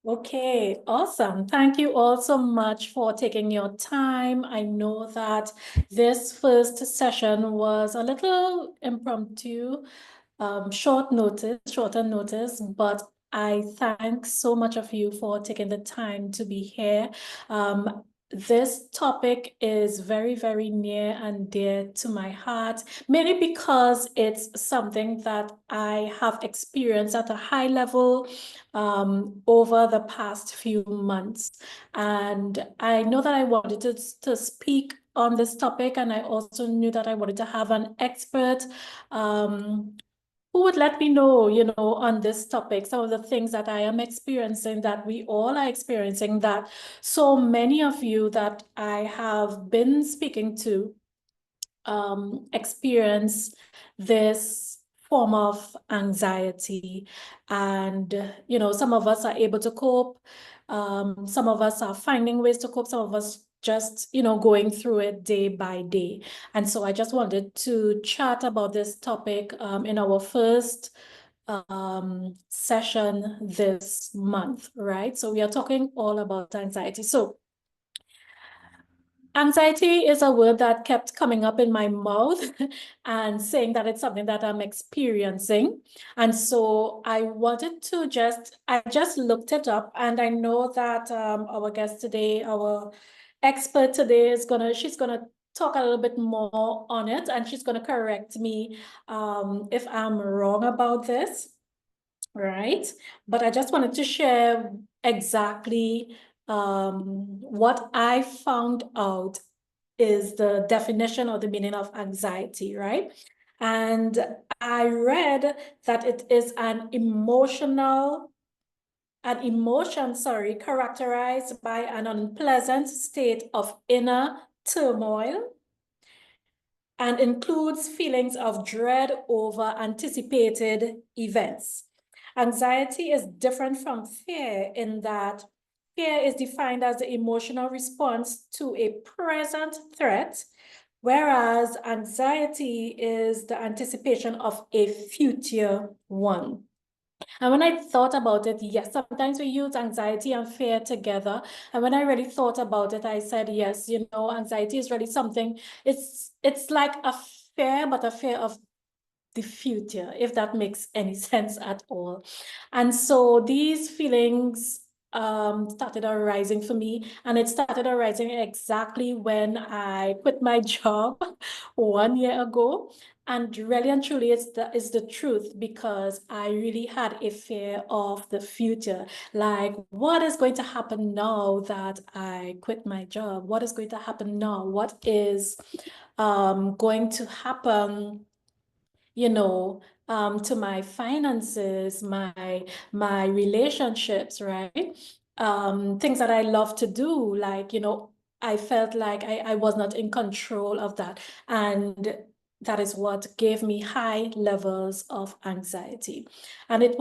Okay, awesome. Thank you all so much for taking your time. I know that this first session was a little impromptu, shorter notice, but I thank so much of you for taking the time to be here. This topic is very, very near and dear to my heart, mainly because it's something that I have experienced at a high level over the past few months. And I know that I wanted to speak on this topic, and I also knew that I wanted to have an expert who would let me know, on this topic, some of the things that I am experiencing, that we all are experiencing, that so many of you that I have been speaking to experience this form of anxiety. And, some of us are able to cope. Some of us are finding ways to cope. Some of us just, going through it day by day. And so I just wanted to chat about this topic in our first session this month, right? So we are talking all about anxiety. So anxiety is a word that kept coming up in my mouth and saying that it's something that I'm experiencing. And so I just looked it up, and I know that our guest today, our expert today she's gonna talk a little bit more on it, and she's gonna correct me if I'm wrong about this. Right. But I just wanted to share exactly what I found out is the definition or the meaning of anxiety, right? And I read that it is an emotion, sorry, characterized by an unpleasant state of inner turmoil and includes feelings of dread over anticipated events. Anxiety is different from fear in that fear is defined as the emotional response to a present threat, whereas anxiety is the anticipation of a future one. And when I thought about it, yes, sometimes we use anxiety and fear together. And when I really thought about it, I said, yes, anxiety is really something, it's like a fear, but a fear of the future, if that makes any sense at all. And so these feelings started arising for me, and it started arising exactly when I quit my job 1 year ago. And really and truly, it's the truth, because I really had a fear of the future. Like, what is going to happen now that I quit my job? What is going to happen now? What is going to happen, to my finances, my relationships, right? Things that I love to do, like, I felt like I was not in control of that. And that is what gave me high levels of anxiety. And it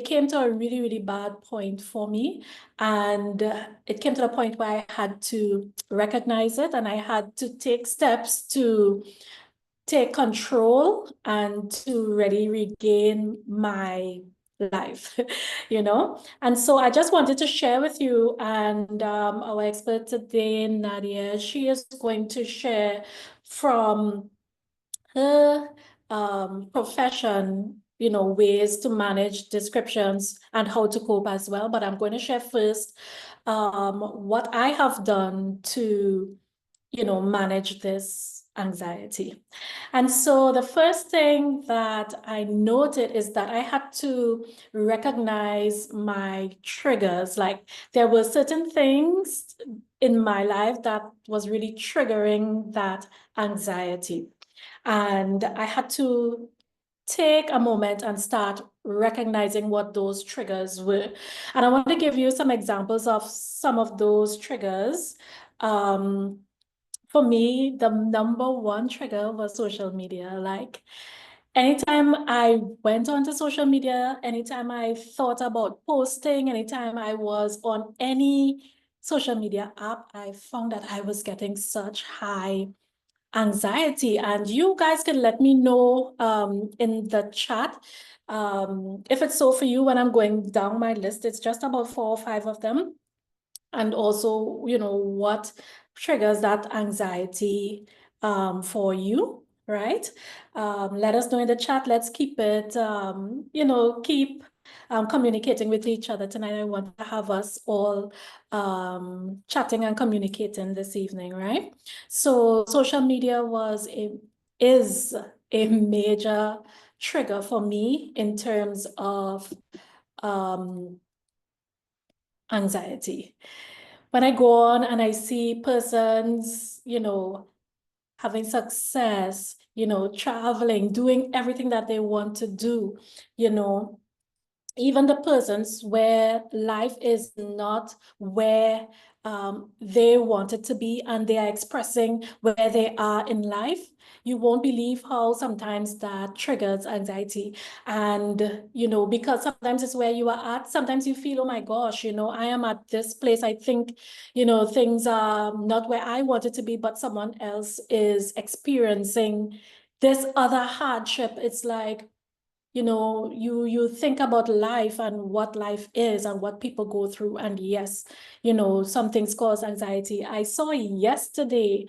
came to a really, really bad point for me. And it came to the point where I had to recognize it, and I had to take steps to take control and to really regain my life, And so I just wanted to share with you, and our expert today, Nadia, she is going to share from her profession, ways to manage descriptions and how to cope as well. But I'm going to share first what I have done to manage this anxiety. And so the first thing that I noted is that I had to recognize my triggers. Like, there were certain things in my life that was really triggering that anxiety. And I had to take a moment and start recognizing what those triggers were. And I want to give you some examples of some of those triggers. For me, the number one trigger was social media. Like, anytime I went onto social media, anytime I thought about posting, anytime I was on any social media app, I found that I was getting such high anxiety. And you guys can let me know in the chat if it's so for you. When I'm going down my list, it's just about 4 or 5 of them. And also, what triggers that anxiety for you, right? Let us know in the chat. Let's keep it, keep communicating with each other tonight. I want to have us all chatting and communicating this evening, right? So social media is a major trigger for me in terms of anxiety. When I go on and I see persons, having success, traveling, doing everything that they want to do, even the persons where life is not where they want it to be, and they are expressing where they are in life, you won't believe how sometimes that triggers anxiety. And, because sometimes it's where you are at, sometimes you feel, oh my gosh, I am at this place. I think, things are not where I want it to be, but someone else is experiencing this other hardship. It's like, you think about life and what life is and what people go through. And yes, some things cause anxiety. I saw yesterday,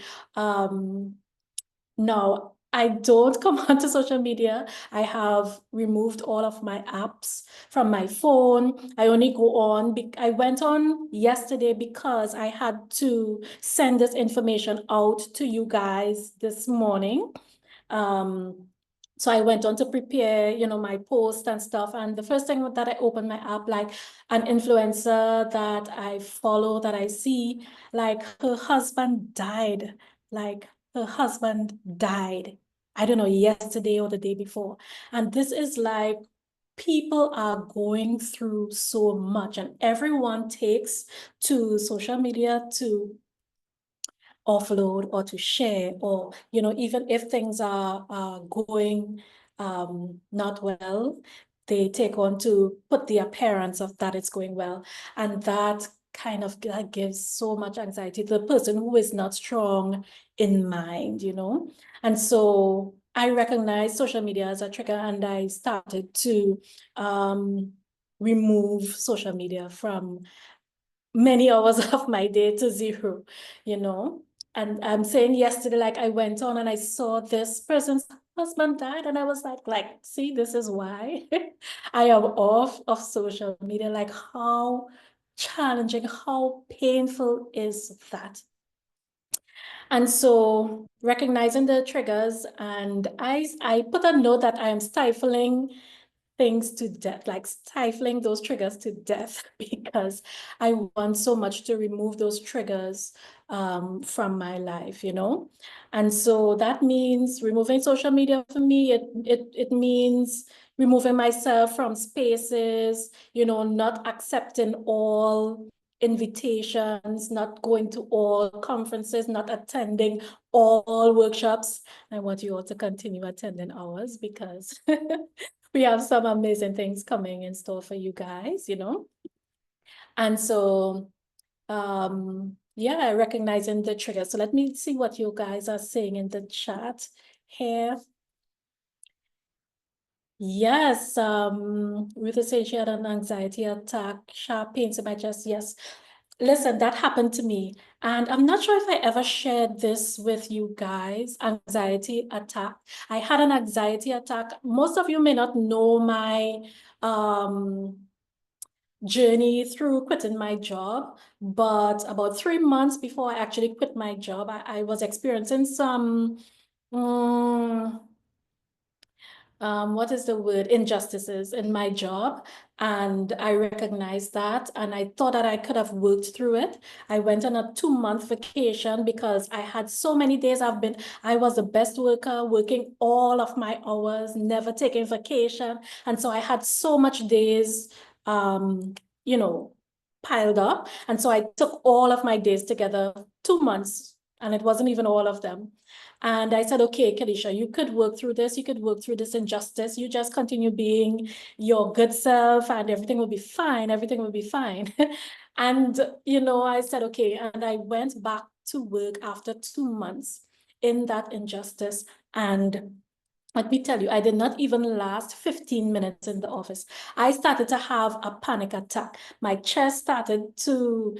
now I don't come onto social media. I have removed all of my apps from my phone. I only go on, I went on yesterday because I had to send this information out to you guys this morning. So I went on to prepare, my post and stuff. And the first thing that I opened my app, like an influencer that I follow, that I see, like her husband died. Like her husband died. I don't know, yesterday or the day before. And this is like, people are going through so much, and everyone takes to social media to offload or to share, or even if things are going not well, they take on to put the appearance of that it's going well. And that kind of that gives so much anxiety to the person who is not strong in mind. And so I recognize social media as a trigger, and I started to remove social media from many hours of my day to zero, you know. And I'm saying yesterday, like, I went on and I saw this person's husband died, and I was like, see, this is why I am off of social media. Like, how challenging, how painful is that? And so recognizing the triggers, and I put a note that I am stifling things to death, like stifling those triggers to death, because I want so much to remove those triggers from my life, And so that means removing social media for me. It means removing myself from spaces, not accepting all invitations, not going to all conferences, not attending all workshops. I want you all to continue attending ours, because we have some amazing things coming in store for you guys, And so, yeah, recognizing the triggers. So let me see what you guys are saying in the chat here. Yes, Ruth is saying she had an anxiety attack, sharp pains in my chest. Yes. Listen, that happened to me. And I'm not sure if I ever shared this with you guys, anxiety attack. I had an anxiety attack. Most of you may not know my journey through quitting my job, but about 3 months before I actually quit my job, I was experiencing some what is the word? Injustices in my job. And I recognized that. And I thought that I could have worked through it. I went on a 2-month vacation because I had so many days I was the best worker, working all of my hours, never taking vacation. And so I had so much days, you know, piled up. And so I took all of my days together, 2 months, and it wasn't even all of them. And I said, okay, Kadisha, you could work through this. You could work through this injustice. You just continue being your good self, and everything will be fine. Everything will be fine. And, I said, okay. And I went back to work after 2 months. in that injustice. And let me tell you, I did not even last 15 minutes in the office. I started to have a panic attack. My chest started to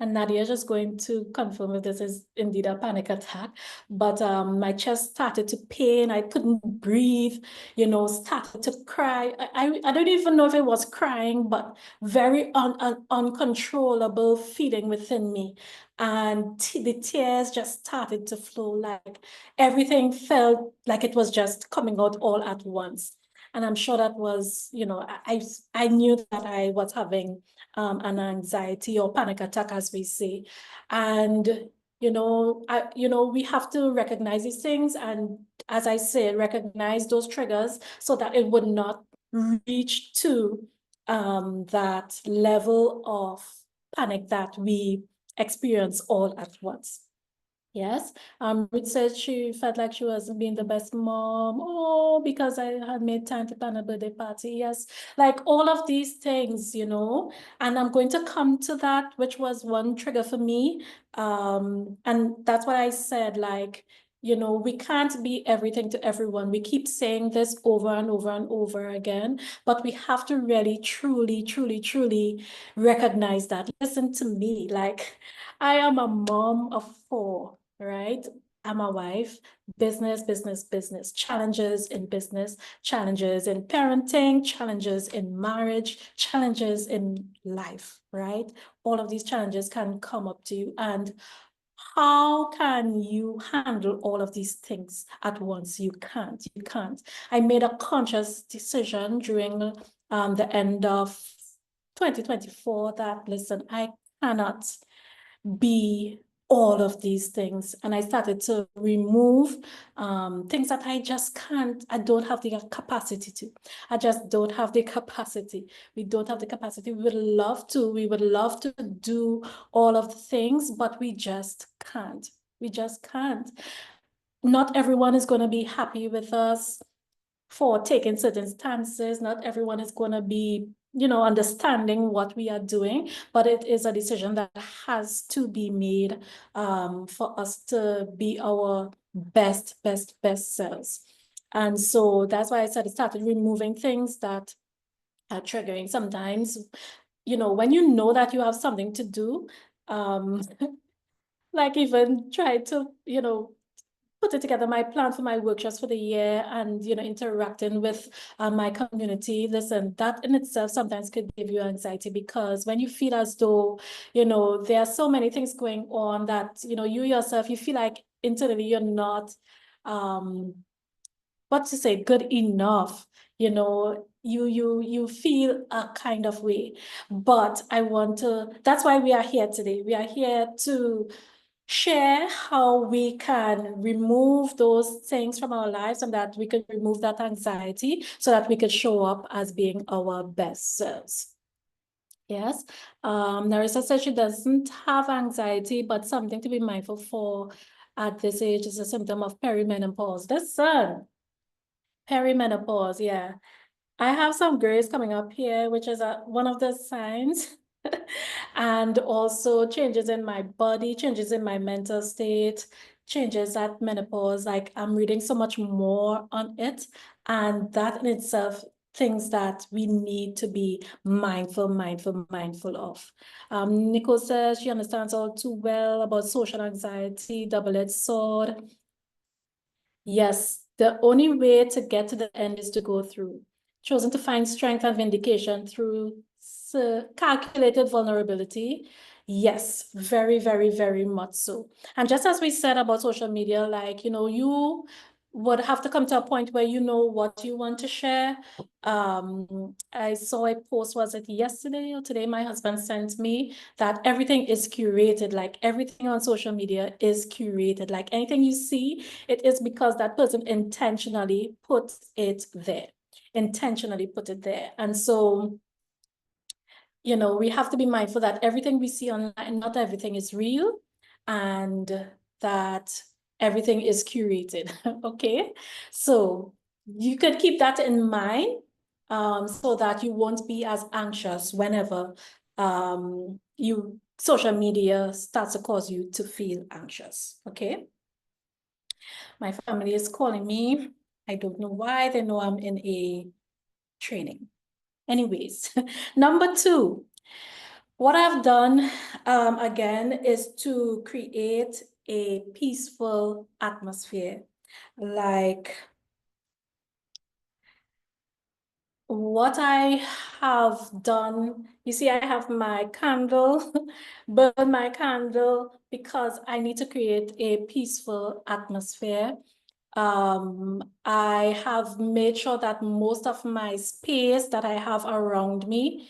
and Nadia is just going to confirm if this is indeed a panic attack. But my chest started to pain. I couldn't breathe, started to cry. I don't even know if it was crying, but very uncontrollable feeling within me. And the tears just started to flow, like everything felt like it was just coming out all at once. And I'm sure that was, I knew that I was having an anxiety or panic attack, as we say. And, we have to recognize these things. And as I said, recognize those triggers so that it would not reach to that level of panic that we experience all at once. Yes. Ruth said she felt like she wasn't being the best mom. Oh, because I had made time to plan a birthday party. Yes. Like all of these things, and I'm going to come to that, which was one trigger for me. And that's what I said, like, we can't be everything to everyone. We keep saying this over and over and over again, but we have to really, truly, truly, truly recognize that. Listen to me, like, I am a mom of 4, right? I'm a wife, business, business, business, challenges in business, challenges in parenting, challenges in marriage, challenges in life, right? All of these challenges can come up to you. And how can you handle all of these things at once? You can't. You can't. I made a conscious decision during the end of 2024 that, listen, I cannot be all of these things. And I started to remove things that I just can't, I don't have the capacity to. I just don't have the capacity. We don't have the capacity. We would love to do all of the things, but we just can't. We just can't. Not everyone is going to be happy with us for taking certain stances. Not everyone is going to be, understanding what we are doing, but it is a decision that has to be made for us to be our best selves. And so that's why I said I started removing things that are triggering. Sometimes, when you know that you have something to do, like even try to, putting together my plan for my workshops for the year and, interacting with my community. Listen, that in itself sometimes could give you anxiety, because when you feel as though, there are so many things going on that, you yourself, you feel like internally you're not, what to say, good enough, you feel a kind of way. But that's why we are here today. We are here to share how we can remove those things from our lives, and that we can remove that anxiety so that we could show up as being our best selves. Yes. Narissa says she doesn't have anxiety, but something to be mindful for at this age is a symptom of perimenopause. Listen, perimenopause, yeah. I have some grays coming up here, which is one of the signs. And also changes in my body, changes in my mental state, changes at menopause. Like I'm reading so much more on it. And that in itself, things that we need to be mindful of. Nicole says she understands all too well about social anxiety, double-edged sword. Yes, the only way to get to the end is to go through. Chosen to find strength and vindication through calculated vulnerability. Yes, very, very, very much so. And just as we said about social media, like, you would have to come to a point where you know what you want to share. I saw a post, was it yesterday or today? My husband sent me that everything is curated, like everything on social media is curated. Like anything you see, it is because that person intentionally put it there, intentionally put it there. And so, we have to be mindful that everything we see online, not everything is real, and that everything is curated. Okay, so you could keep that in mind, so that you won't be as anxious whenever social media starts to cause you to feel anxious. Okay. My family is calling me. I don't know why. They know I'm in a training. Anyways, number two, what I've done again is to create a peaceful atmosphere. Like what I have done, you see, I have my candle, burn my candle because I need to create a peaceful atmosphere. I have made sure that most of my space that I have around me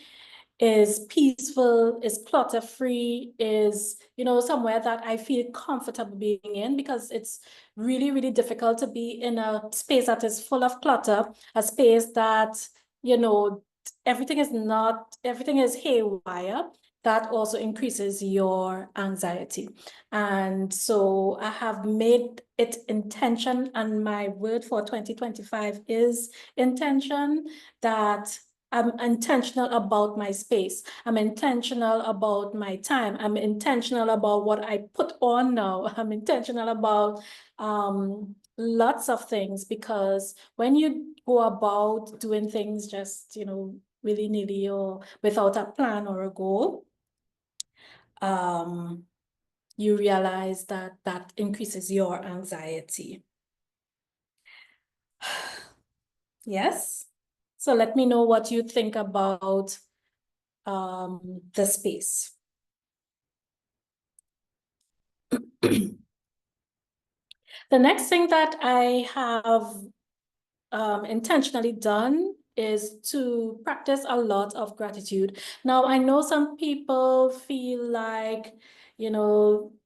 is peaceful, is clutter-free, is, somewhere that I feel comfortable being in, because it's really, really difficult to be in a space that is full of clutter, a space that, you know, everything is haywire. That also increases your anxiety. And so I have made it intention, and my word for 2025 is intention, that I'm intentional about my space. I'm intentional about my time. I'm intentional about what I put on now. I'm intentional about lots of things, because when you go about doing things just, willy-nilly or without a plan or a goal, um, you realize that that increases your anxiety. Yes. So let me know what you think about the space. The next thing that I have intentionally done is to practice a lot of gratitude. Now, I know some people feel like,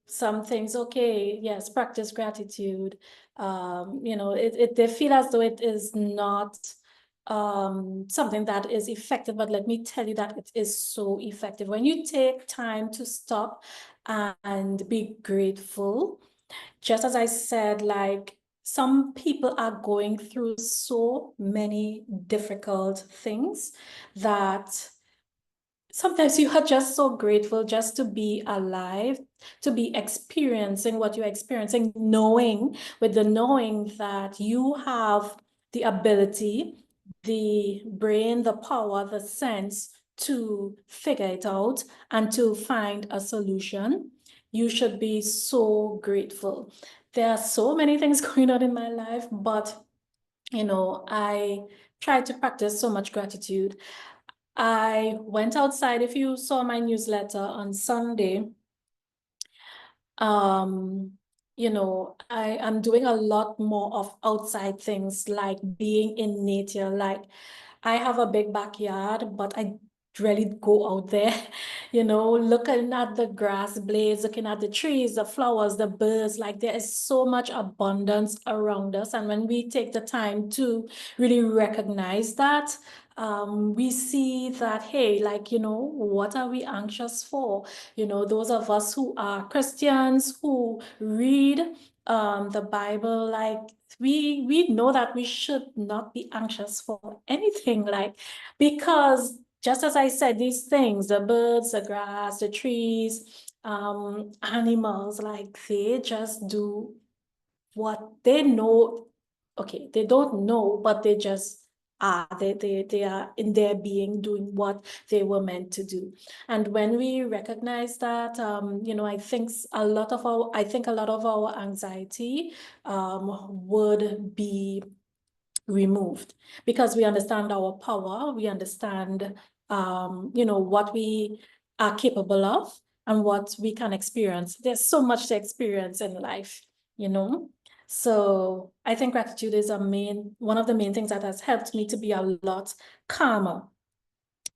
some things, okay, yes, practice gratitude. They feel as though it is not something that is effective, but let me tell you that it is so effective. When you take time to stop and be grateful, just as I said, like, some people are going through so many difficult things that sometimes you are just so grateful just to be alive, to be experiencing what you're experiencing, with the knowing that you have the ability, the brain, the power, the sense to figure it out and to find a solution. You should be so grateful. There are so many things going on in my life, but I try to practice so much gratitude. I went outside. If you saw my newsletter on Sunday, um, I am doing a lot more of outside things, like being in nature. Like, I have a big backyard, but I really go out there, looking at the grass blades, looking at the trees, the flowers, the birds. Like, there is so much abundance around us. And when we take the time to really recognize that, we see that, hey, like, what are we anxious for? Those of us who are Christians, who read the Bible, like, we know that we should not be anxious for anything, like, because just as I said, these things, the birds, the grass, the trees, animals, like, they just do what they know. Okay, they don't know, but they just are. They are in their being doing what they were meant to do. And when we recognize that, I think a lot of our anxiety would be removed, because we understand our power, we understand what we are capable of and what we can experience. There's so much to experience in life, you know. So I think gratitude is one of the main things that has helped me to be a lot calmer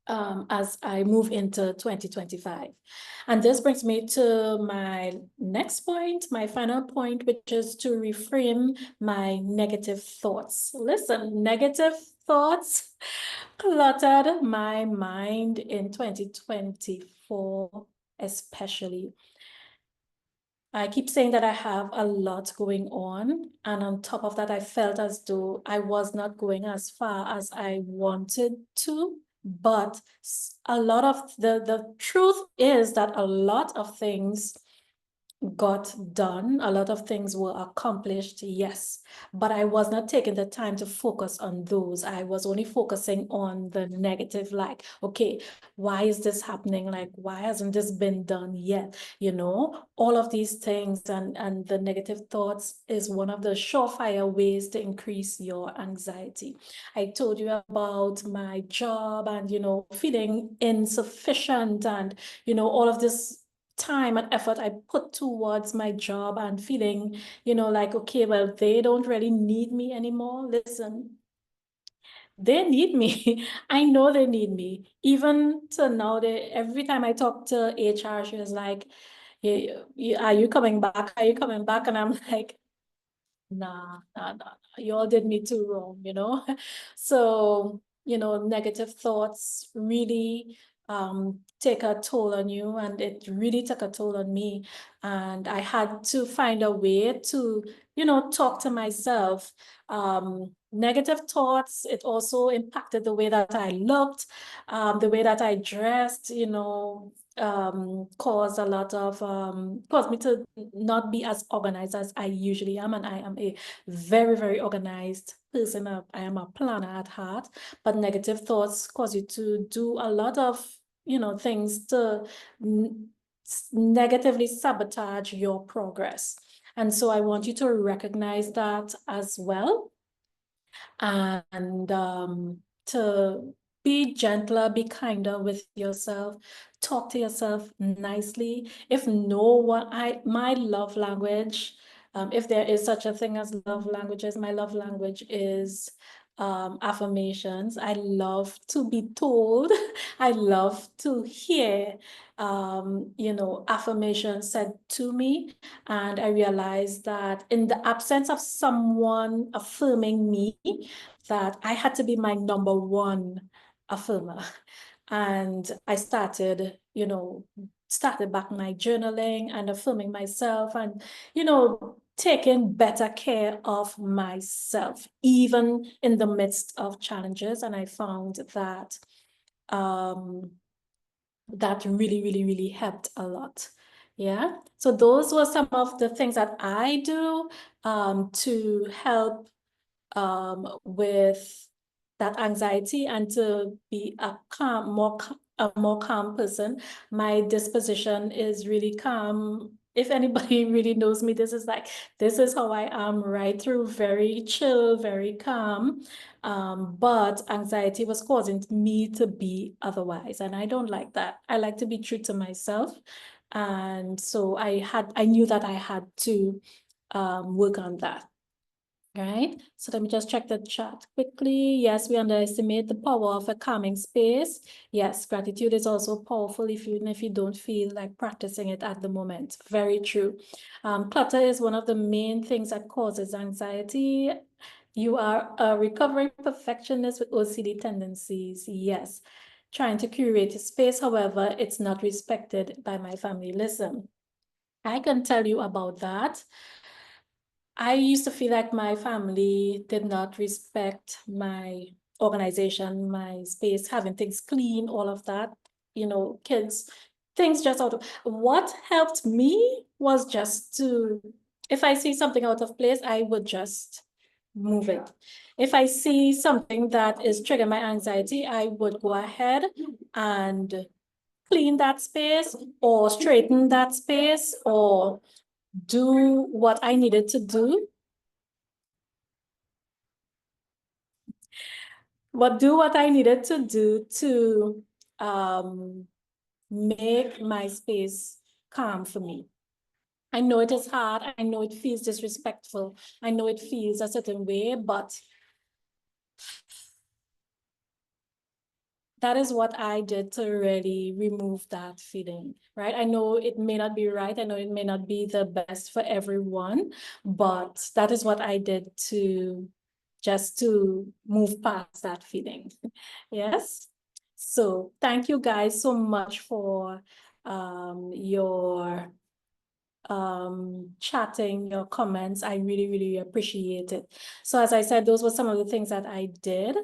as I move into 2025. And this brings me to my next point, my final point, which is to reframe my negative thoughts. Listen, negative thoughts cluttered my mind in 2024, especially. I keep saying that I have a lot going on. And on top of that, I felt as though I was not going as far as I wanted to. But a lot of the truth is that a lot of things got done. A lot of things were accomplished, yes, but I was not taking the time to focus on those. I was only focusing on the negative, like, okay, why is this happening? Like, why hasn't this been done yet? You know, all of these things, and the negative thoughts is one of the surefire ways to increase your anxiety. I told you about my job and, you know, feeling insufficient and, you know, all of this time and effort I put towards my job and feeling, you know, like, okay, well, they don't really need me anymore. Listen, they need me. I know they need me. Even to now, every time I talk to HR, she was like, are you coming back? Are you coming back? And I'm like, nah. You all did me too wrong, you know? So, you know, negative thoughts really take a toll on you, and it really took a toll on me. And I had to find a way to, you know, talk to myself. Negative thoughts, it also impacted the way that I looked, the way that I dressed, you know, caused a lot of caused me to not be as organized as I usually am. And I am a very organized person. I am a planner at heart, but negative thoughts cause you to do a lot of, you know, things to negatively sabotage your progress. And so I want you to recognize that as well, and to be gentler, be kinder with yourself, talk to yourself nicely. If no one, my love language, if there is such a thing as love languages, my love language is affirmations. I love to be told, I love to hear, you know, affirmations said to me. And I realized that in the absence of someone affirming me, that I had to be my number one affirmer. And I started, you know, started back my journaling and affirming myself and, you know, taking better care of myself, even in the midst of challenges. And I found that um, that really helped a lot. Yeah. So those were some of the things that I do to help with that anxiety and to be a more calm person. My disposition is really calm. If anybody really knows me, this is how I am right through, very chill, very calm. But anxiety was causing me to be otherwise, and I don't like that. I like to be true to myself. And so I knew that I had to work on that. Right, so let me just check the chat quickly. Yes, we underestimate the power of a calming space. Yes, gratitude is also powerful even if you don't feel like practicing it at the moment. Very true. Clutter is one of the main things that causes anxiety. You are a recovering perfectionist with OCD tendencies. Yes. Trying to curate a space, however, it's not respected by my family. Listen, I can tell you about that. I used to feel like my family did not respect my organization, my space, having things clean, all of that, you know, kids, things just out of, what helped me was just to, if I see something out of place, I would just move it. If I see something that is triggering my anxiety, I would go ahead and clean that space or straighten that space or do what I needed to do. But do what I needed to do to make my space calm for me. I know it is hard. I know it feels disrespectful. I know it feels a certain way, but that is what I did to really remove that feeling, right? I know it may not be right. I know it may not be the best for everyone, but that is what I did to just to move past that feeling. Yes. So thank you guys so much for your chatting, your comments. I really appreciate it. So as I said, those were some of the things that I did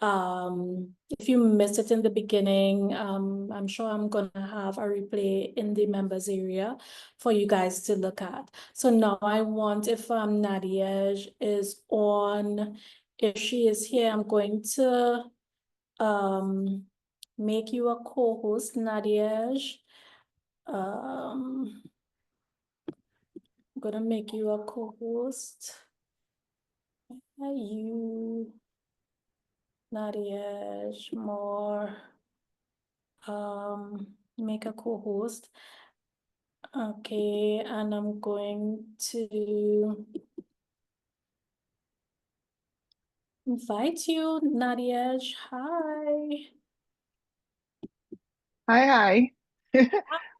If you missed it in the beginning, I'm sure I'm gonna have a replay in the members area for you guys to look at. So now I want, if Nadia is on, if she is here, I'm going to make you a co-host, Nadia. I'm gonna make you a co-host. You, Nadia, more. Make a co-host. Okay, and I'm going to invite you, Nadia. Hi. Hi, hi.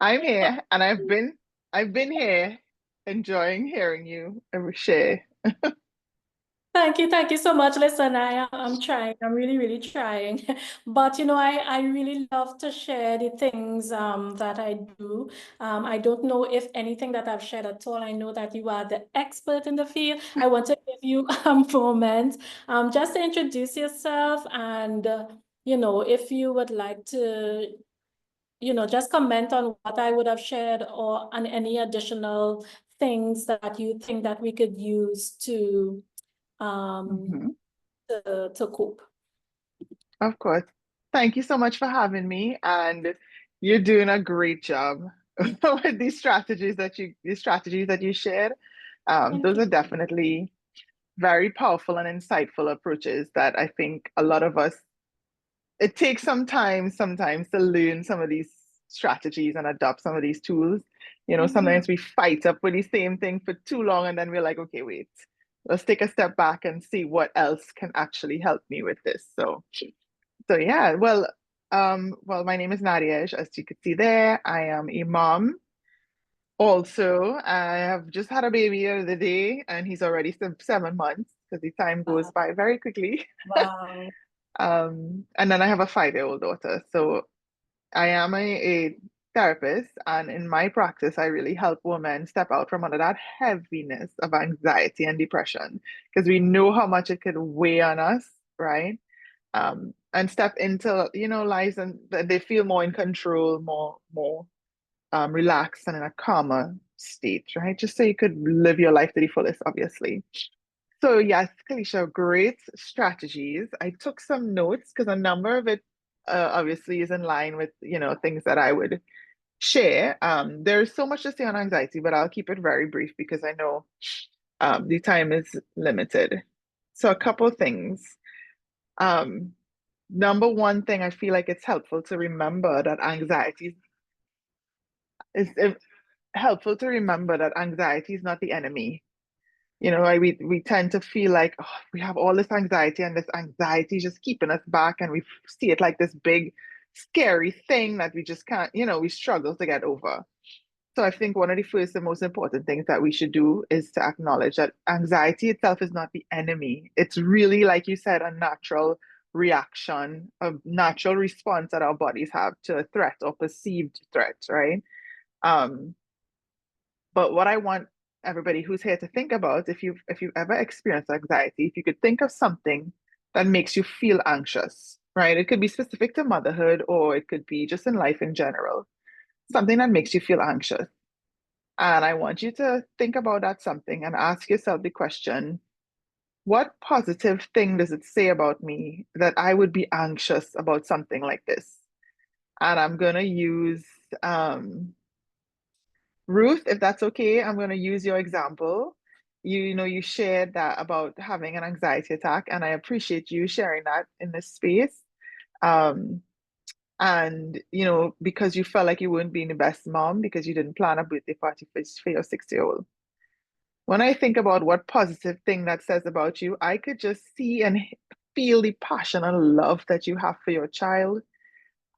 I'm here and I've been here enjoying hearing you share. Thank you so much. Listen, I'm trying. I'm really, really trying. But I really love to share the things that I do. I don't know if anything that I've shared at all. I know that you are the expert in the field. I want to give you a moment just to introduce yourself and if you would like to just comment on what I would have shared or on any additional things that you think that we could use to um Mhm. to cope. Of course. Thank you so much for having me, and you're doing a great job with these strategies that you shared. Thank Those you. are definitely very powerful and insightful approaches that I think a lot of us, it takes some time sometimes to learn some of these strategies and adopt some of these tools. Mhm. Sometimes we fight up with the same thing for too long and then we're like, okay, wait, let's take a step back and see what else can actually help me with this. So yeah, well, my name is Nadia, as you could see there. I am a mom. Also, I have just had a baby the other day, and he's already 7 months because the time goes Wow. by very quickly. Wow. And then I have a 5-year-old daughter. So I am a therapist, and in my practice, I really help women step out from under that heaviness of anxiety and depression because we know how much it could weigh on us, right? And step into, lives and they feel more in control, more relaxed and in a calmer state, right? Just so you could live your life to the fullest, obviously. So yes, Kalisha, great strategies. I took some notes because a number of it obviously is in line with, things that I would share. There's so much to say on anxiety, but I'll keep it very brief because I know the time is limited. So a couple things. Um, Number one thing, I feel like it's helpful to remember that anxiety is helpful to remember that anxiety is not the enemy. We tend to feel like, oh, we have all this anxiety and this anxiety is just keeping us back, and we see it like this big, scary thing that we just can't, we struggle to get over. So I think one of the first and most important things that we should do is to acknowledge that anxiety itself is not the enemy. It's really, like you said, a natural reaction, a natural response that our bodies have to a threat or perceived threat, right? Um, but what I want everybody who's here to think about, if you've ever experienced anxiety, if you could think of something that makes you feel anxious, right? It could be specific to motherhood or it could be just in life in general, something that makes you feel anxious. And I want you to think about that something and ask yourself the question, what positive thing does it say about me that I would be anxious about something like this? And I'm going to use Ruth, if that's okay, I'm going to use your example. You shared that about having an anxiety attack, and I appreciate you sharing that in this space. Um, and because you felt like you weren't being the best mom because you didn't plan a birthday party for your 6-year-old. When I think about what positive thing that says about you, I could just see and feel the passion and love that you have for your child.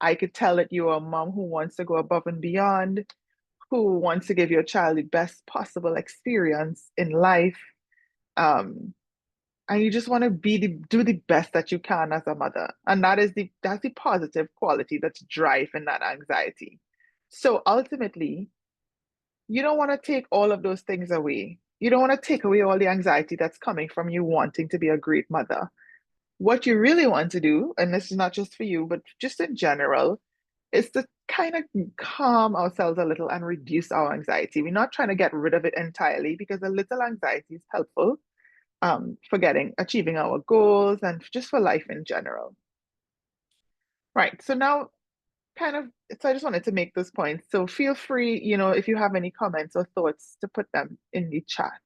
I could tell that you're a mom who wants to go above and beyond, who wants to give your child the best possible experience in life. Um, and you just want to do the best that you can as a mother. And that's the positive quality that's driving that anxiety. So ultimately, you don't want to take all of those things away. You don't want to take away all the anxiety that's coming from you wanting to be a great mother. What you really want to do, and this is not just for you, but just in general, is to kind of calm ourselves a little and reduce our anxiety. We're not trying to get rid of it entirely because a little anxiety is helpful for achieving our goals and just for life in general. Right. So now so I just wanted to make those points. So feel free, if you have any comments or thoughts to put them in the chat.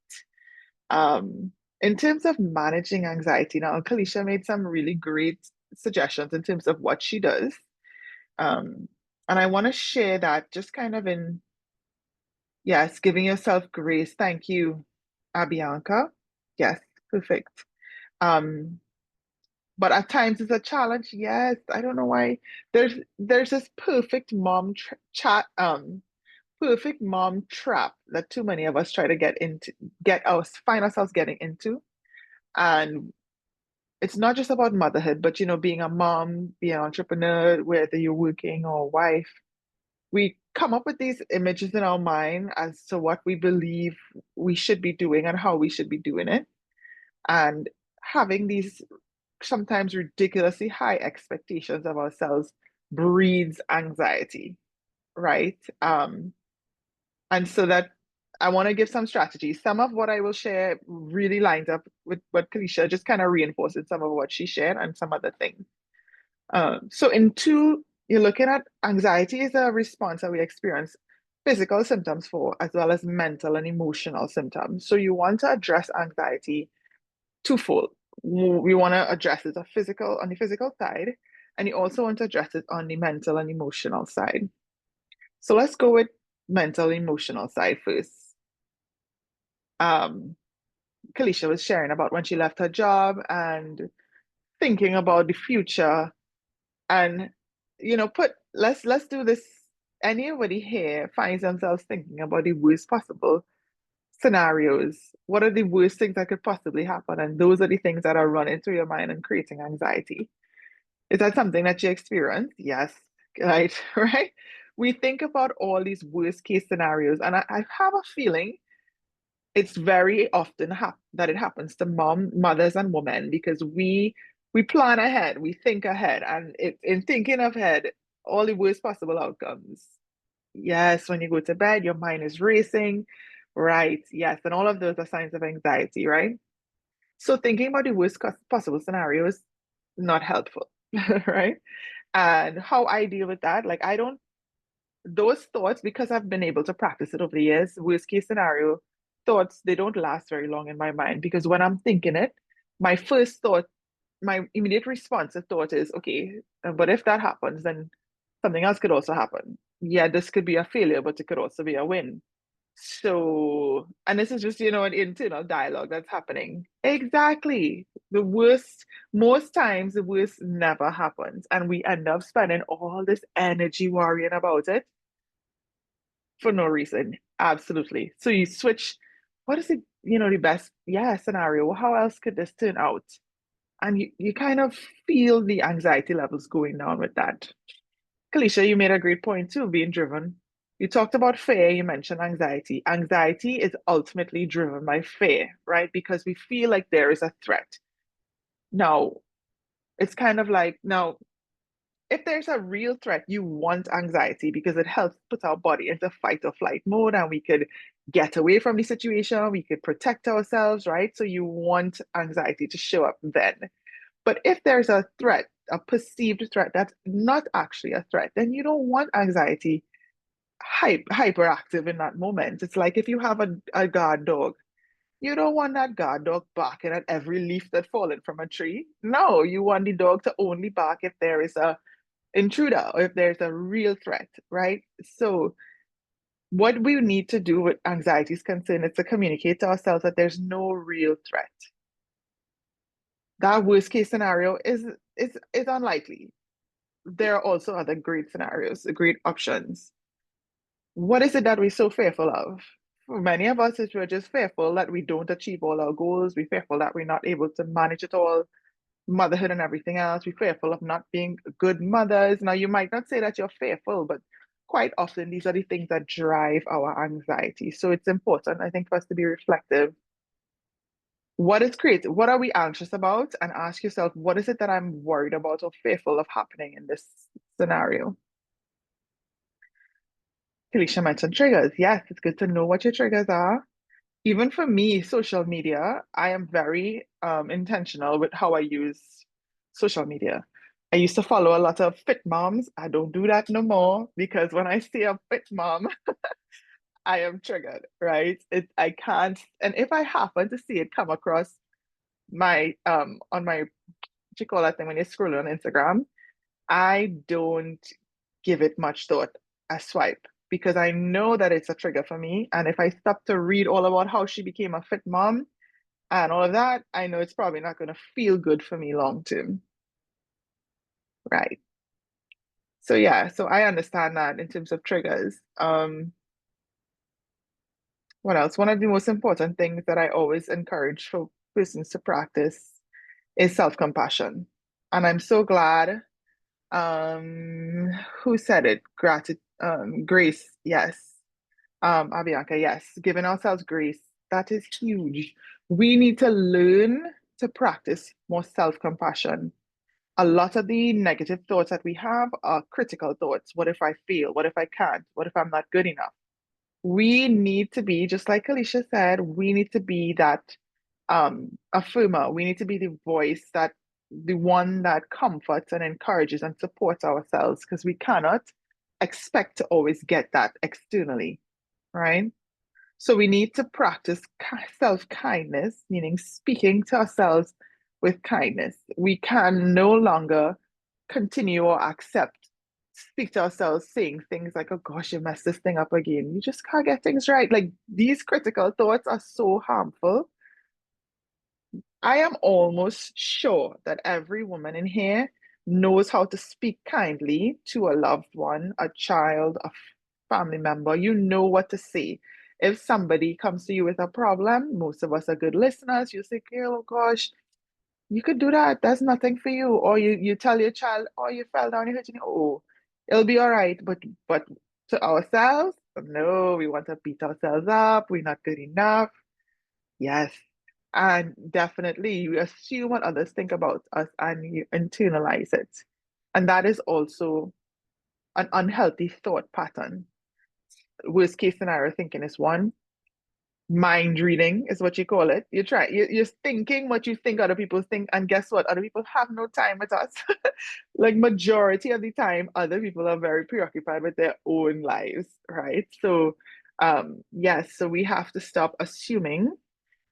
In terms of managing anxiety, now Kalisha made some really great suggestions in terms of what she does. Um, and I want to share that just kind of yes, giving yourself grace. Thank you, Abianca. Yes, perfect. Um, but at times it's a challenge. Yes, I don't know why. There's this perfect mom trap that too many of us try to find ourselves getting into. And it's not just about motherhood, but being a mom, being an entrepreneur, whether you're working or a wife, we come up with these images in our mind as to what we believe we should be doing and how we should be doing it. And having these sometimes ridiculously high expectations of ourselves breeds anxiety, right? And so that I want to give some strategies. Some of what I will share really lines up with what Kalisha just kind of reinforces some of what she shared and some other things. So in two, you're looking at anxiety is a response that we experience physical symptoms for, as well as mental and emotional symptoms. So you want to address anxiety twofold. We want to address it on the physical side, and you also want to address it on the mental and emotional side. So let's go with mental emotional side first. Um, Kalisha was sharing about when she left her job and thinking about the future and let's do this. Anybody here finds themselves thinking about the worst possible scenarios. What are the worst things that could possibly happen? And those are the things that are running through your mind and creating anxiety. Is that something that you experience? Yes, right, right. We think about all these worst case scenarios, and I have a feeling it's very often that it happens to mothers and women because we plan ahead, we think ahead, and in thinking ahead, all the worst possible outcomes. Yes, when you go to bed, your mind is racing, right? Yes, and all of those are signs of anxiety, right? So thinking about the worst possible scenarios, not helpful, right? And how I deal with that, like I don't those thoughts, because I've been able to practice it over the years, worst case scenario thoughts, they don't last very long in my mind because when I'm thinking it, my first thought, my immediate response to thought is, okay, but if that happens, then something else could also happen. Yeah, this could be a failure, but it could also be a win. So, and this is just, an internal dialogue that's happening. Exactly. Most times, the worst never happens. And we end up spending all this energy worrying about it for no reason. Absolutely. So you switch, what is it, the best, yeah, scenario? How else could this turn out? And you kind of feel the anxiety levels going down with that. Kalisha, you made a great point too, being driven. You talked about fear, you mentioned anxiety. Anxiety is ultimately driven by fear, right? Because we feel like there is a threat. Now, it's kind of like, now, if there's a real threat, you want anxiety because it helps put our body into fight or flight mode and we could get away from the situation, we could protect ourselves, right? So you want anxiety to show up then. But if there's a threat, a perceived threat that's not actually a threat, then you don't want anxiety hyperactive in that moment. It's like if you have a guard dog, you don't want that guard dog barking at every leaf that fallen from a tree. No, you want the dog to only bark if there is a intruder or if there's a real threat, right? So what we need to do with anxiety is concerned is to communicate to ourselves that there's no real threat. That worst case scenario is unlikely. There are also other great scenarios, great options. What is it that we're so fearful of? For many of us, we're just fearful that we don't achieve all our goals. We're fearful that we're not able to manage it all, motherhood and everything else. We're fearful of not being good mothers. Now, you might not say that you're fearful, but quite often these are the things that drive our anxiety. So it's important, I think, for us to be reflective. What is creative? What are we anxious about? And ask yourself, what is it that I'm worried about or fearful of happening in this scenario? Felicia mentioned triggers. Yes, it's good to know what your triggers are. Even for me, social media, I am very intentional with how I use social media. I used to follow a lot of fit moms. I don't do that no more because when I see a fit mom, I am triggered, right? I can't, and if I happen to see it come across my on my, what you call that thing when you're scrolling on Instagram, I don't give it much thought. I swipe because I know that it's a trigger for me. And if I stop to read all about how she became a fit mom and all of that, I know it's probably not going to feel good for me long term. Right. So yeah, so I understand that in terms of triggers. What else? One of the most important things that I always encourage for persons to practice is self-compassion. And I'm so glad, um, who said it? Grace, yes. Abianca, yes. Giving ourselves grace, that is huge. We need to learn to practice more self-compassion. A lot of the negative thoughts that we have are critical thoughts. What if I fail? What if I can't? What if I'm not good enough? We need to be, just like Alicia said, we need to be that affirmer. We need to be the voice that the one that comforts and encourages and supports ourselves because we cannot expect to always get that externally, right? So we need to practice self-kindness, meaning speaking to ourselves with kindness. We can no longer continue or accept, speak to ourselves saying things like, oh gosh, you messed this thing up again. You just can't get things right. Like these critical thoughts are so harmful. I am almost sure that every woman in here knows how to speak kindly to a loved one, a child, a family member. You know what to say. If somebody comes to you with a problem, most of us are good listeners. You say, oh gosh, you could do that. That's nothing for you. Or you tell your child, oh, you fell down, you hit your knee. Oh, it'll be all right. But to ourselves, no, we want to beat ourselves up. We're not good enough. Yes. And definitely you assume what others think about us and you internalize it. And that is also an unhealthy thought pattern. Worst case scenario thinking is one. Mind reading is what you call it. You're thinking what you think other people think, and guess what? Other people have no time with us. Like majority of the time, other people are very preoccupied with their own lives, right? So yes, so we have to stop assuming,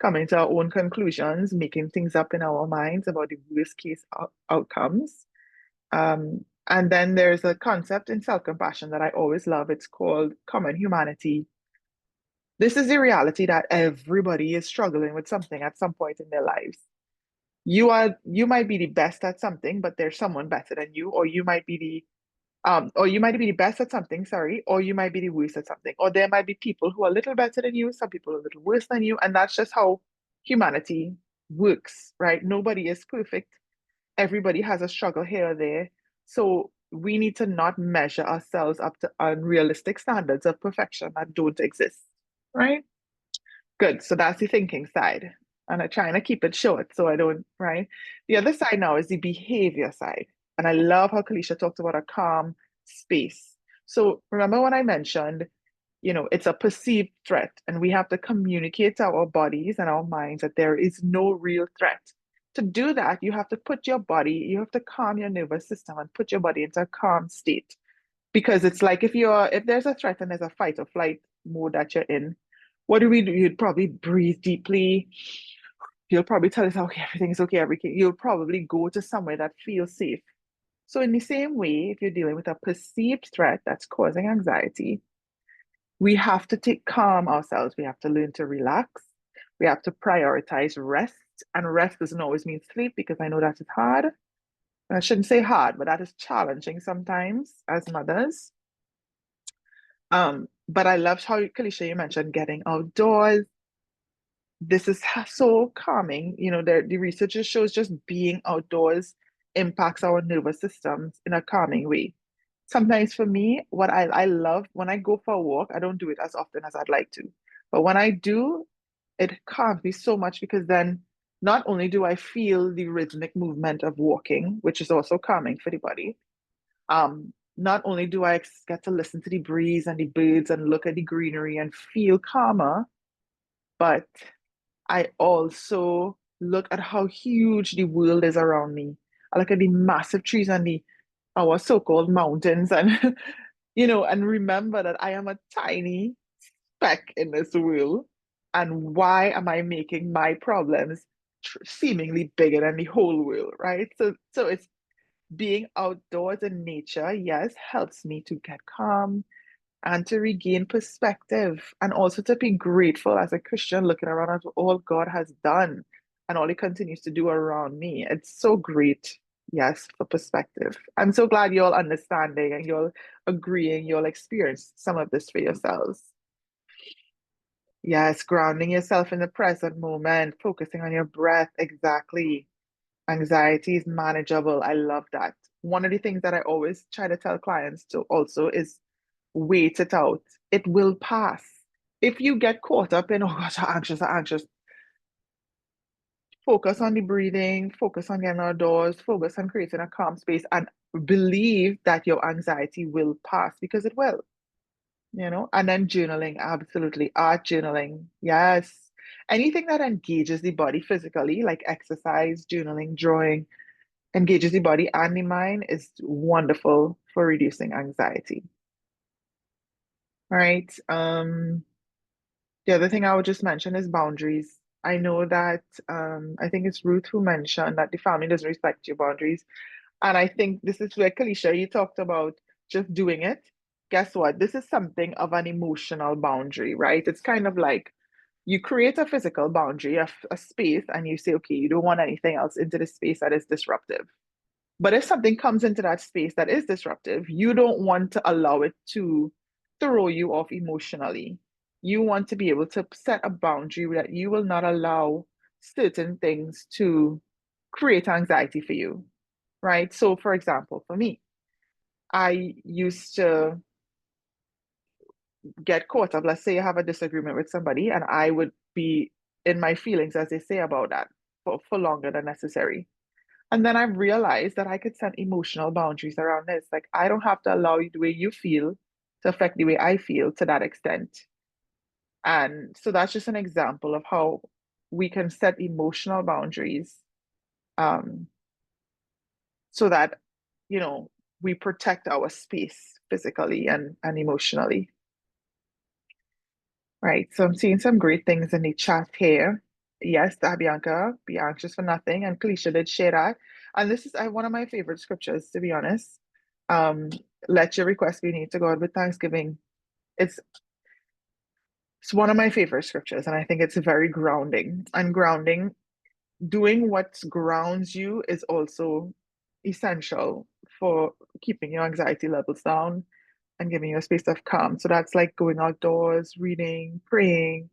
coming to our own conclusions, making things up in our minds about the worst case outcomes. And then there's a concept in self-compassion that I always love. It's called common humanity. This is the reality that everybody is struggling with something at some point in their lives. You might be the best at something, but there's someone better than you, or you might be the best at something, sorry, or you might be the worst at something. Or there might be people who are a little better than you, some people are a little worse than you, and that's just how humanity works, right? Nobody is perfect. Everybody has a struggle here or there. So we need to not measure ourselves up to unrealistic standards of perfection that don't exist, right? Good. So that's the thinking side. And I'm trying to keep it short so I don't, right? The other side now is the behavior side. And I love how Kalisha talked about a calm space. So remember when I mentioned, it's a perceived threat, and we have to communicate to our bodies and our minds that there is no real threat. To do that, you have to calm your nervous system and put your body into a calm state. Because it's like if there's a threat and there's a fight or flight mode that you're in, what do we do? You'd probably breathe deeply. You'll probably tell yourself, okay, everything's okay, everything. You'll probably go to somewhere that feels safe. So in the same way, if you're dealing with a perceived threat that's causing anxiety, we have to take calm ourselves. We have to learn to relax. We have to prioritize rest. And rest doesn't always mean sleep because I know that is hard. I shouldn't say hard, but that is challenging sometimes as mothers. But I loved how Kalisha, you mentioned getting outdoors. This is so calming. The research just shows just being outdoors impacts our nervous systems in a calming way. Sometimes for me, what I love when I go for a walk, I don't do it as often as I'd like to. But when I do, it calms me so much because then not only do I feel the rhythmic movement of walking, which is also calming for the body, not only do I get to listen to the breeze and the birds and look at the greenery and feel calmer, but I also look at how huge the world is around me. I look at the massive trees and the our so-called mountains and and remember that I am a tiny speck in this world. And why am I making my problems seemingly bigger than the whole world, right? So it's being outdoors in nature, yes, helps me to get calm and to regain perspective and also to be grateful as a Christian looking around at all God has done and all he continues to do around me. It's so great, yes, for perspective. I'm so glad you're all understanding and you're agreeing, you'll experience some of this for yourselves. Yes, grounding yourself in the present moment, focusing on your breath, exactly. Anxiety is manageable. I love that. One of the things that I always try to tell clients to also is wait it out. It will pass. If you get caught up in, oh gosh, I'm anxious, focus on the breathing, focus on getting outdoors, focus on creating a calm space, and believe that your anxiety will pass because it will, And then journaling, absolutely. Art journaling, yes. Anything that engages the body physically, like exercise, journaling, drawing, engages the body and the mind is wonderful for reducing anxiety. All right. The other thing I would just mention is boundaries. I know that I think it's Ruth who mentioned that the family doesn't respect your boundaries. And I think this is where Kalisha, you talked about just doing it. Guess what? This is something of an emotional boundary, right? It's kind of like you create a physical boundary, a space, and you say, okay, you don't want anything else into the space that is disruptive. But if something comes into that space that is disruptive, you don't want to allow it to throw you off emotionally. You want to be able to set a boundary that you will not allow certain things to create anxiety for you, right? So, for example, for me, I used to get caught up. Let's say I have a disagreement with somebody, and I would be in my feelings, as they say about that, for longer than necessary. And then I realized that I could set emotional boundaries around this. Like, I don't have to allow you the way you feel to affect the way I feel to that extent. And so that's just an example of how we can set emotional boundaries um, so that, you know, we protect our space physically and emotionally. Right. So I'm seeing some great things in the chat here. Yes, Bianca, be anxious for nothing. And Kalisha did share that. And this is one of my favorite scriptures, to be honest. Um, Let your request be made to God with thanksgiving. It's it's one of my favorite scriptures, and I think it's very grounding. And grounding, doing what grounds you is also essential for keeping your anxiety levels down and giving you a space of calm. So that's like going outdoors, reading, praying,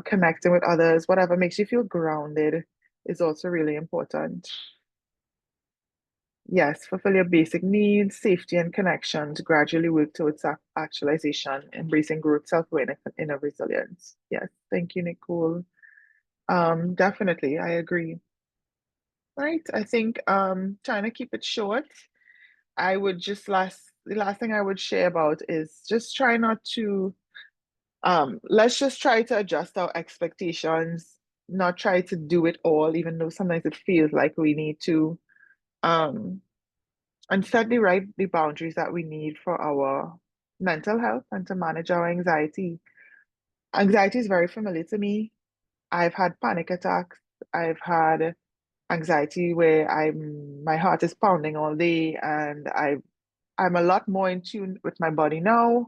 connecting with others, whatever makes you feel grounded is also really important. Yes, fulfill your basic needs, safety and connection to gradually work towards actualization, embracing growth, self-awareness, and inner resilience. Yes, thank you, Nicole. Definitely, I agree. Right, I think trying to keep it short, I would just the last thing I would share about is just try not to let's just try to adjust our expectations, not try to do it all, even though sometimes it feels like we need to, um, and set the boundaries that we need for our mental health and to manage our anxiety. Anxiety is very familiar to me. I've had panic attacks. I've had anxiety where my heart is pounding all day and I'm a lot more in tune with my body now.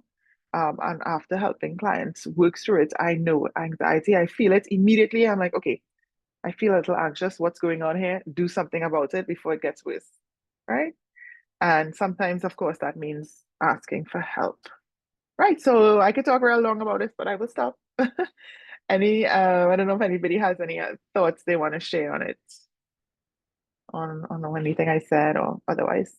And after helping clients work through it, I know anxiety. I feel it immediately. I'm like, okay, I feel a little anxious. What's going on here? Do something about it before it gets worse. Right. And sometimes, of course, that means asking for help. Right. So I could talk real long about this, but I will stop. I don't know if anybody has any thoughts they want to share on it, on anything I said or otherwise.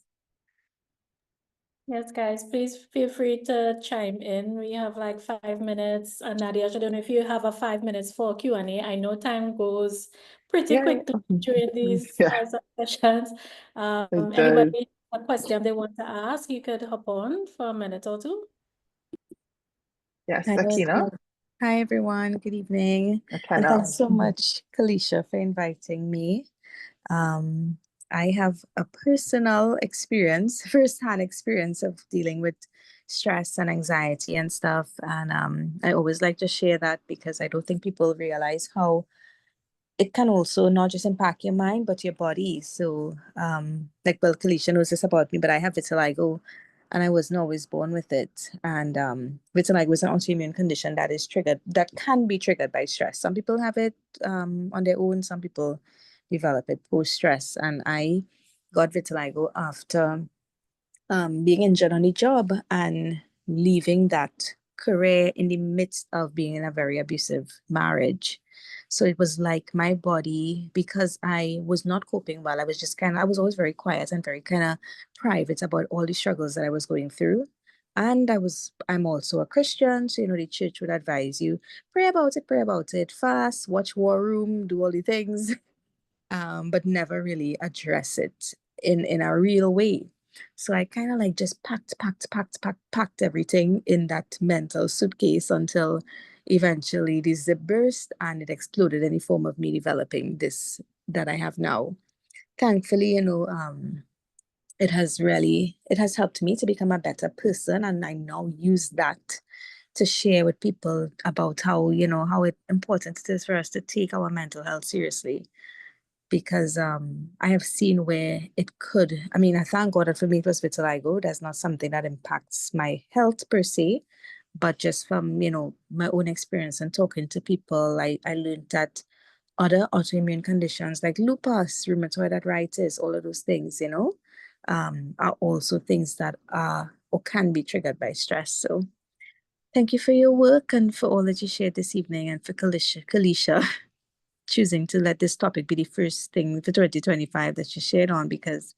Yes, guys, please feel free to chime in. We have like 5 minutes. And Nadia, I don't know if you have a 5 minutes for Q&A. I know time goes pretty Yeah, quickly during these yeah, kinds of sessions. it does. Anybody have a question they want to ask, you could hop on for a minute or two. Yes, Hi, Akina, hi everyone. Good evening. And Akena. thanks so much, Kalisha, for inviting me. Um, I have a personal experience, first-hand experience of dealing with stress and anxiety and stuff. And I always like to share that because I don't think people realize how it can also not just impact your mind but your body. So like, well, Kalisha knows this about me, but I have vitiligo and I wasn't always born with it. And vitiligo is an autoimmune condition that can be triggered by stress. Some people have it on their own, some people develop it post stress. And I got vitiligo after being injured on the job and leaving that career in the midst of being in a very abusive marriage. So it was like my body, because I was not coping well, I was always very quiet and very kind of private about all the struggles that I was going through. And I'm also a Christian. So, the church would advise you, pray about it, fast, watch War Room, do all the things, but never really address it in a real way. So I kind of like just packed everything in that mental suitcase until eventually the zip burst and it exploded in the form of me developing this that I have now. Thankfully, it has helped me to become a better person, and I now use that to share with people about how important it is for us to take our mental health seriously, because I have seen where it could. I mean, I thank God that for me it was vitiligo. That's not something that impacts my health per se, but just from my own experience and talking to people, I learned that other autoimmune conditions like lupus, rheumatoid arthritis, all of those things, are also things that are or can be triggered by stress. So thank you for your work and for all that you shared this evening, and for Kalisha choosing to let this topic be the first thing for 2025 that you shared on, because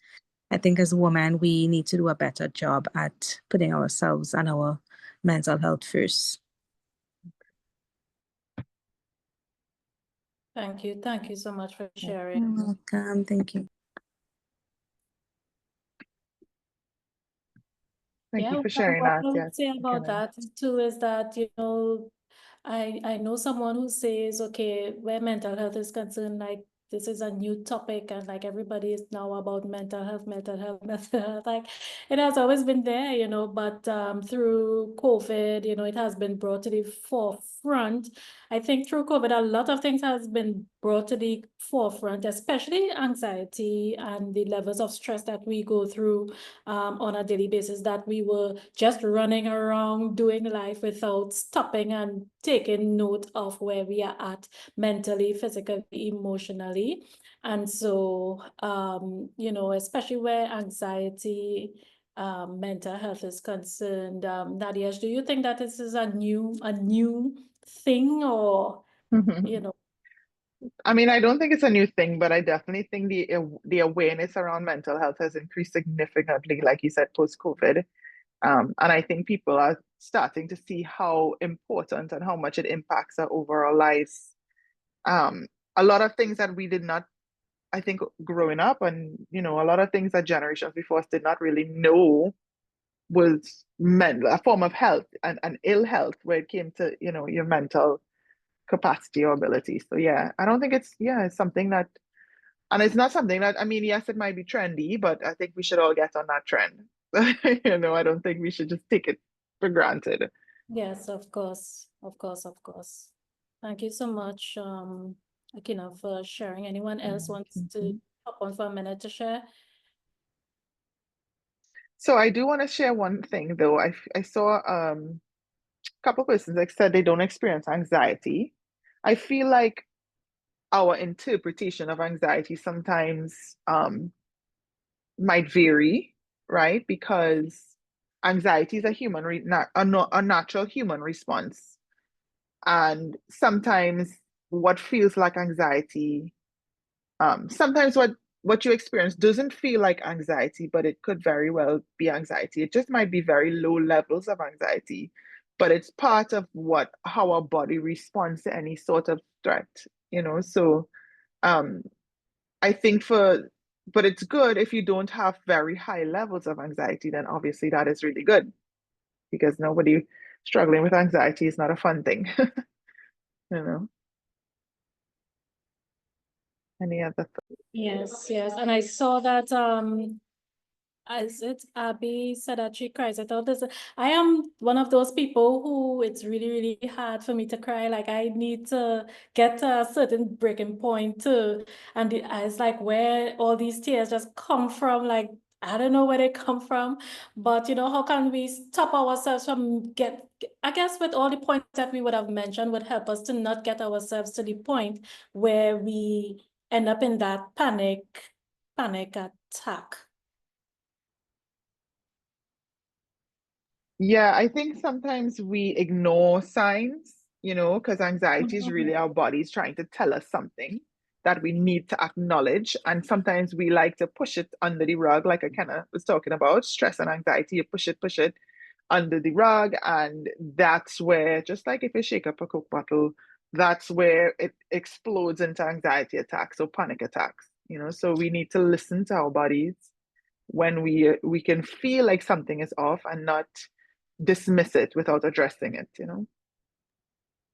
I think as a woman, we need to do a better job at putting ourselves and our mental health first. Thank you. Thank you so much for sharing. You're welcome. Thank you. Thank you Yeah, for sharing what that. I would Yes, say about Akena. that too is that, I know someone who says, okay, where mental health is concerned, like this is a new topic and like everybody is now about mental health, mental health, mental health. Like it has always been there, but through COVID, it has been brought to the forefront. I think through COVID, a lot of things has been brought to the forefront, especially anxiety and the levels of stress that we go through on a daily basis, that we were just running around doing life without stopping and taking note of where we are at mentally, physically, emotionally. And so, especially where anxiety, mental health is concerned, Nadia, do you think that this is a new thing, or, you know? I mean, I don't think it's a new thing, but I definitely think the awareness around mental health has increased significantly, like you said, post-COVID. And I think people are starting to see how important and how much it impacts our overall lives. Um, a lot of things that we did not, I think, growing up, and a lot of things that generations before us did not really know was a form of health and ill health where it came to, your mental capacity or ability. So yeah, I don't think it's something that, and it's not something that, I mean, yes, it might be trendy, but I think we should all get on that trend. I don't think we should just take it for granted. Yes, of course, of course, of course. Thank you so much, Akina, for sharing. Anyone else wants to Mhm. hop on for a minute to share? So I do want to share one thing though. I saw a couple persons like said they don't experience anxiety. I feel like our interpretation of anxiety sometimes might vary, right? Because anxiety is a human a natural human response. And sometimes what feels like anxiety, sometimes what what you experience doesn't feel like anxiety, but it could very well be anxiety. It just might be very low levels of anxiety, but it's part of how our body responds to any sort of threat, you know. So um I think but it's good if you don't have very high levels of anxiety, then obviously that is really good because nobody struggling with anxiety is not a fun thing, you know. Any other Yes, yes. And I saw that as it Abby said that she cries. I am one of those people who it's really, really hard for me to cry. Like I need to get to a certain breaking point too. And it's like where all these tears just come from, like I don't know where they come from. But you know, how can we stop ourselves from I guess with all the points that we would have mentioned would help us to not get ourselves to the point where we end up in that panic attack. Yeah, I think sometimes we ignore signs, you know, because anxiety is really our bodies trying to tell us something that we need to acknowledge. And sometimes we like to push it under the rug, like I kind of was talking about stress and anxiety. You push it under the rug. And that's where, just like if you shake up a Coke bottle, that's where it explodes into anxiety attacks or panic attacks, you know. So we need to listen to our bodies when we can feel like something is off and not dismiss it without addressing it, you know?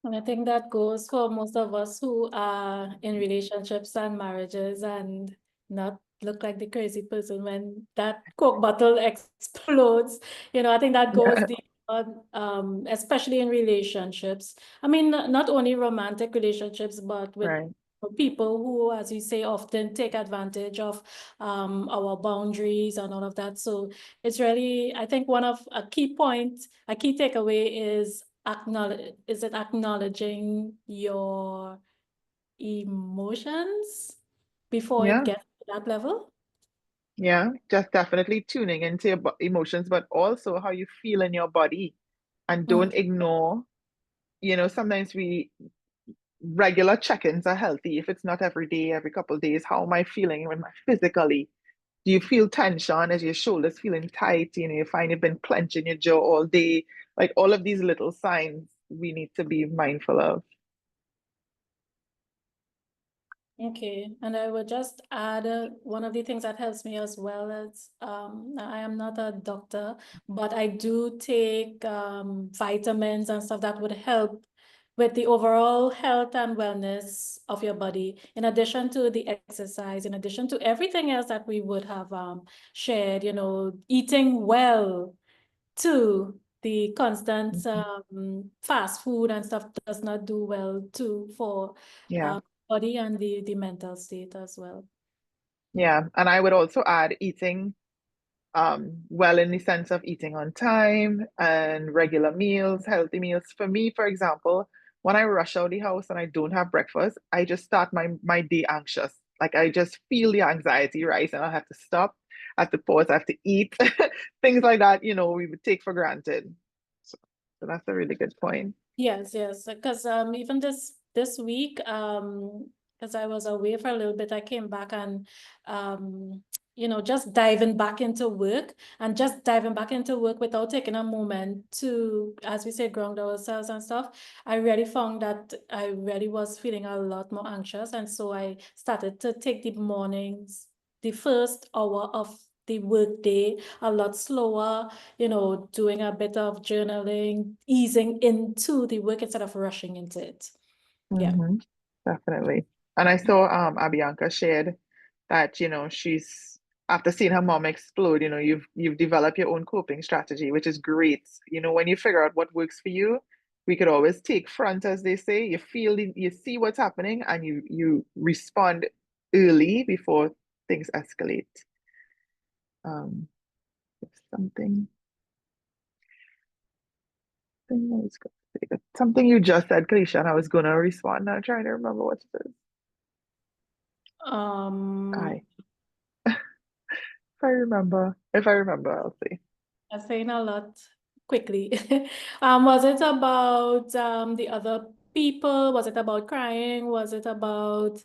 And I think that goes for most of us who are in relationships and marriages and not look like the crazy person when that Coke bottle explodes. You know, I think that goes Yeah, deep especially in relationships. I mean, not only romantic relationships, but with right. people who, as you say, often take advantage of our boundaries and all of that. So it's really, I think one of a key takeaway is acknowledging your emotions before it Yeah, gets to that level? yeah. Just definitely tuning into your emotions, but also how you feel in your body. And don't Okay. ignore, you know, sometimes regular check-ins are healthy. If it's not every day, every couple of days, how am I feeling physically? Do you feel tension as your shoulders feeling tight? You know, you find you've been clenching your jaw all day. Like all of these little signs we need to be mindful of. Okay, and I would just add one of the things that helps me as well as I am not a doctor, but I do take vitamins and stuff that would help with the overall health and wellness of your body, in addition to the exercise, in addition to everything else that we would have shared, you know, eating well too. The constant Mhm. fast food and stuff does not do well too for Yeah. body and the mental state as well. Yeah. And I would also add eating well in the sense of eating on time and regular meals, healthy meals. For me, for example, when I rush out the house and I don't have breakfast, I just start my day anxious. Like I just feel the anxiety rise and I have to stop, I have to pause, I have to eat. Things like that, you know, we would take for granted. So, so that's a really good point. Yes, yes, because even this week, because I was away for a little bit, I came back and you know, just diving back into work without taking a moment to, as we say, ground ourselves and stuff. I really found that I really was feeling a lot more anxious, and so I started to take the mornings, the first hour of the work day, a lot slower, you know, doing a bit of journaling, easing into the work instead of rushing into it. Yeah. Hmm. Definitely. And I saw Abianca shared that, you know, she's after seeing her mom explode, you know, you've developed your own coping strategy, which is great. You know, when you figure out what works for you, we could always take front, as they say. You see what's happening and you respond early before things escalate. Um, something, something I was gonna say, something you just said, Kalisha, and I was gonna respond. I'm trying to remember what it is. Um, I if I remember, I'll say. I'm saying a lot quickly. Was it about the other people? Was it about crying? Was it about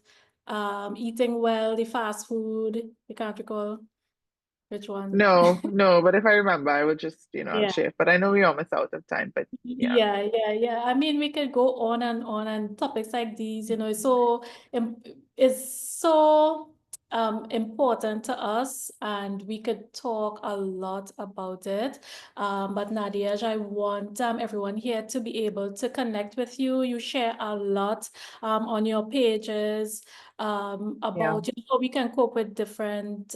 eating well, the fast food. You can't recall which one. No, no, but if I remember, I would just, I'll Yeah. share. But I know we're almost out of time, but yeah. Yeah. I mean, we could go on and topics like these, it's so important to us, and we could talk a lot about it. But Nadia, I want everyone here to be able to connect with you. You share a lot on your pages Yeah. about how we can cope with different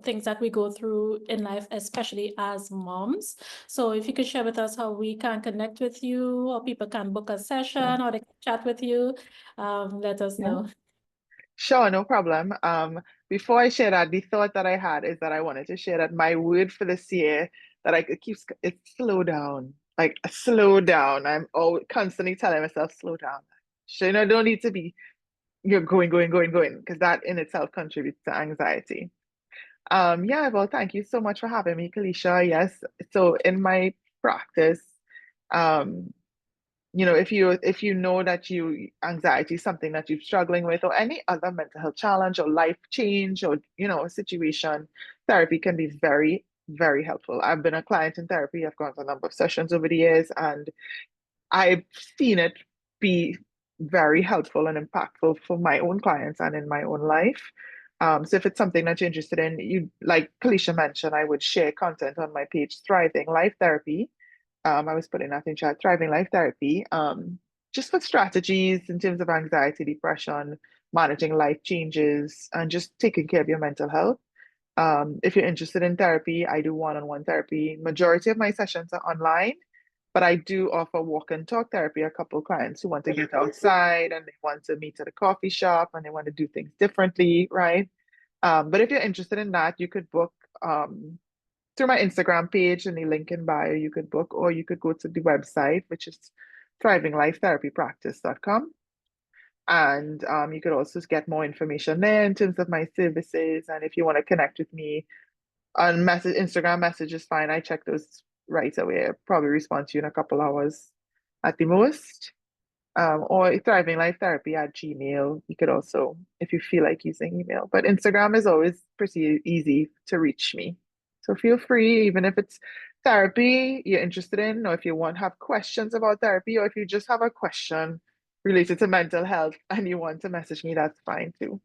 things that we go through in life, especially as moms. So if you could share with us how we can connect with you, or people can book a Sure. session, or they can chat with you, let us Yeah. know. Sure, no problem. Before I share that, the thought that I had is that I wanted to share that my word for this year that it's slow down. Like slow down. I'm always constantly telling myself, slow down. So, don't need to be you're going, because that in itself contributes to anxiety. Yeah, well, thank you so much for having me, Kalisha. Yes, so in my practice, um, if you know that anxiety is something that you're struggling with, or any other mental health challenge or life change, or a situation, therapy can be very, very helpful. I've been a client in therapy. I've gone to a number of sessions over the years, and I've seen it be very helpful and impactful for my own clients and in my own life. So if it's something that you're interested in, like Kalisha mentioned, I would share content on my page, Thriving Life Therapy. I was putting that in chat, Thriving Life Therapy, just for strategies in terms of anxiety, depression, managing life changes, and just taking care of your mental health. If you're interested in therapy, I do one-on-one therapy. Majority of my sessions are online, but I do offer walk and talk therapy. A couple of clients who want to get outside and they want to meet at a coffee shop and they want to do things differently, right? But if you're interested in that, you could book through my Instagram page and the link in bio, you could book, or you could go to the website, which is thrivinglifetherapypractice.com. And you could also get more information there in terms of my services. And if you want to connect with me on Instagram message is fine. I check those right away. I'll probably respond to you in a couple hours at the most. Or Thriving Life Therapy at Gmail. You could also, if you feel like using email, but Instagram is always pretty easy to reach me. So feel free, even if it's therapy you're interested in, or if you have questions about therapy, or if you just have a question related to mental health and you want to message me, that's fine too.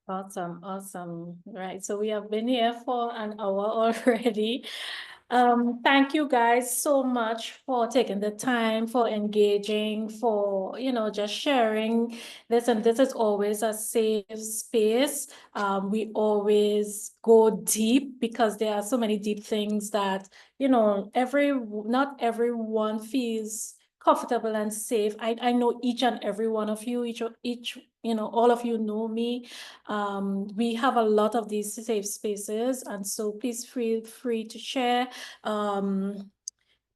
Awesome. Right. So we have been here for an hour already. Thank you guys so much for taking the time, for engaging, for, just sharing this. And this is always a safe space. We always go deep because there are so many deep things that, not everyone feels comfortable and safe. I know each and every one of you, each, all of you know me. We have a lot of these safe spaces, and so please feel free to share.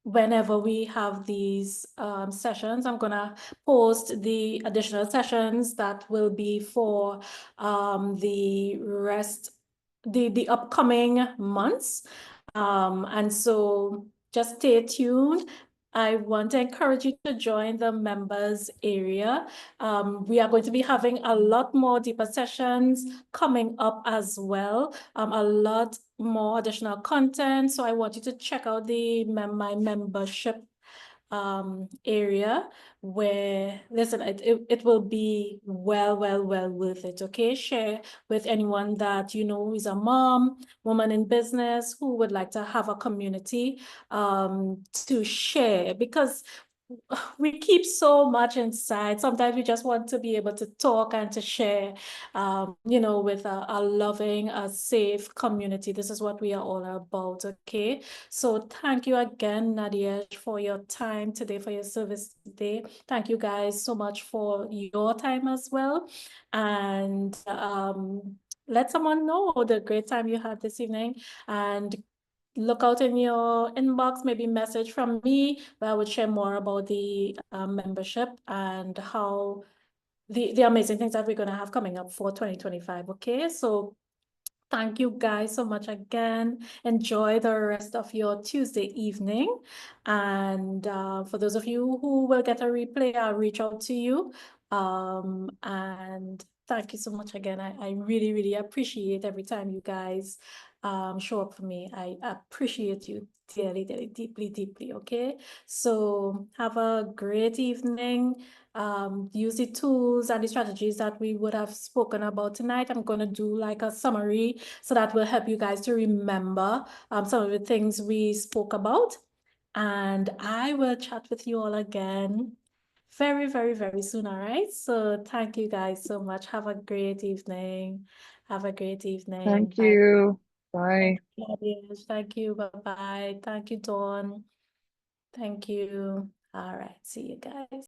Whenever we have these sessions, I'm gonna post the additional sessions that will be for the upcoming months. And so just stay tuned. I want to encourage you to join the members area. We are going to be having a lot more deeper sessions coming up as well. A lot more additional content. So I want you to check out my membership area, where, listen, it will be well worth it. Okay, share with anyone that you know is a mom, woman in business, who would like to have a community to share, because we keep so much inside. Sometimes we just want to be able to talk and to share, with a loving, a safe community. This is what we are all about, okay? So thank you again, Nadia, for your time today, for your service today. Thank you guys so much for your time as well. And let someone know the great time you had this evening, and look out in your inbox, maybe message from me, where I would share more about the membership and how the amazing things that we're going to have coming up for 2025. Okay, so thank you guys so much again. Enjoy the rest of your Tuesday evening. And for those of you who will get a replay, I'll reach out to you And thank you so much again. I really, really appreciate every time you guys show up for me. I appreciate you dearly, dearly, deeply, deeply. Okay. So have a great evening. Use the tools and the strategies that we would have spoken about tonight. I'm going to do like a summary so that will help you guys to remember some of the things we spoke about. And I will chat with you all again very, very, very soon. All right. So thank you guys so much. Have a great evening. Have a great evening. Thank Bye. you. Bye. Thank you, Claudia. Thank you. Bye-bye. Thank you, Dawn. Thank you. All right. See you guys.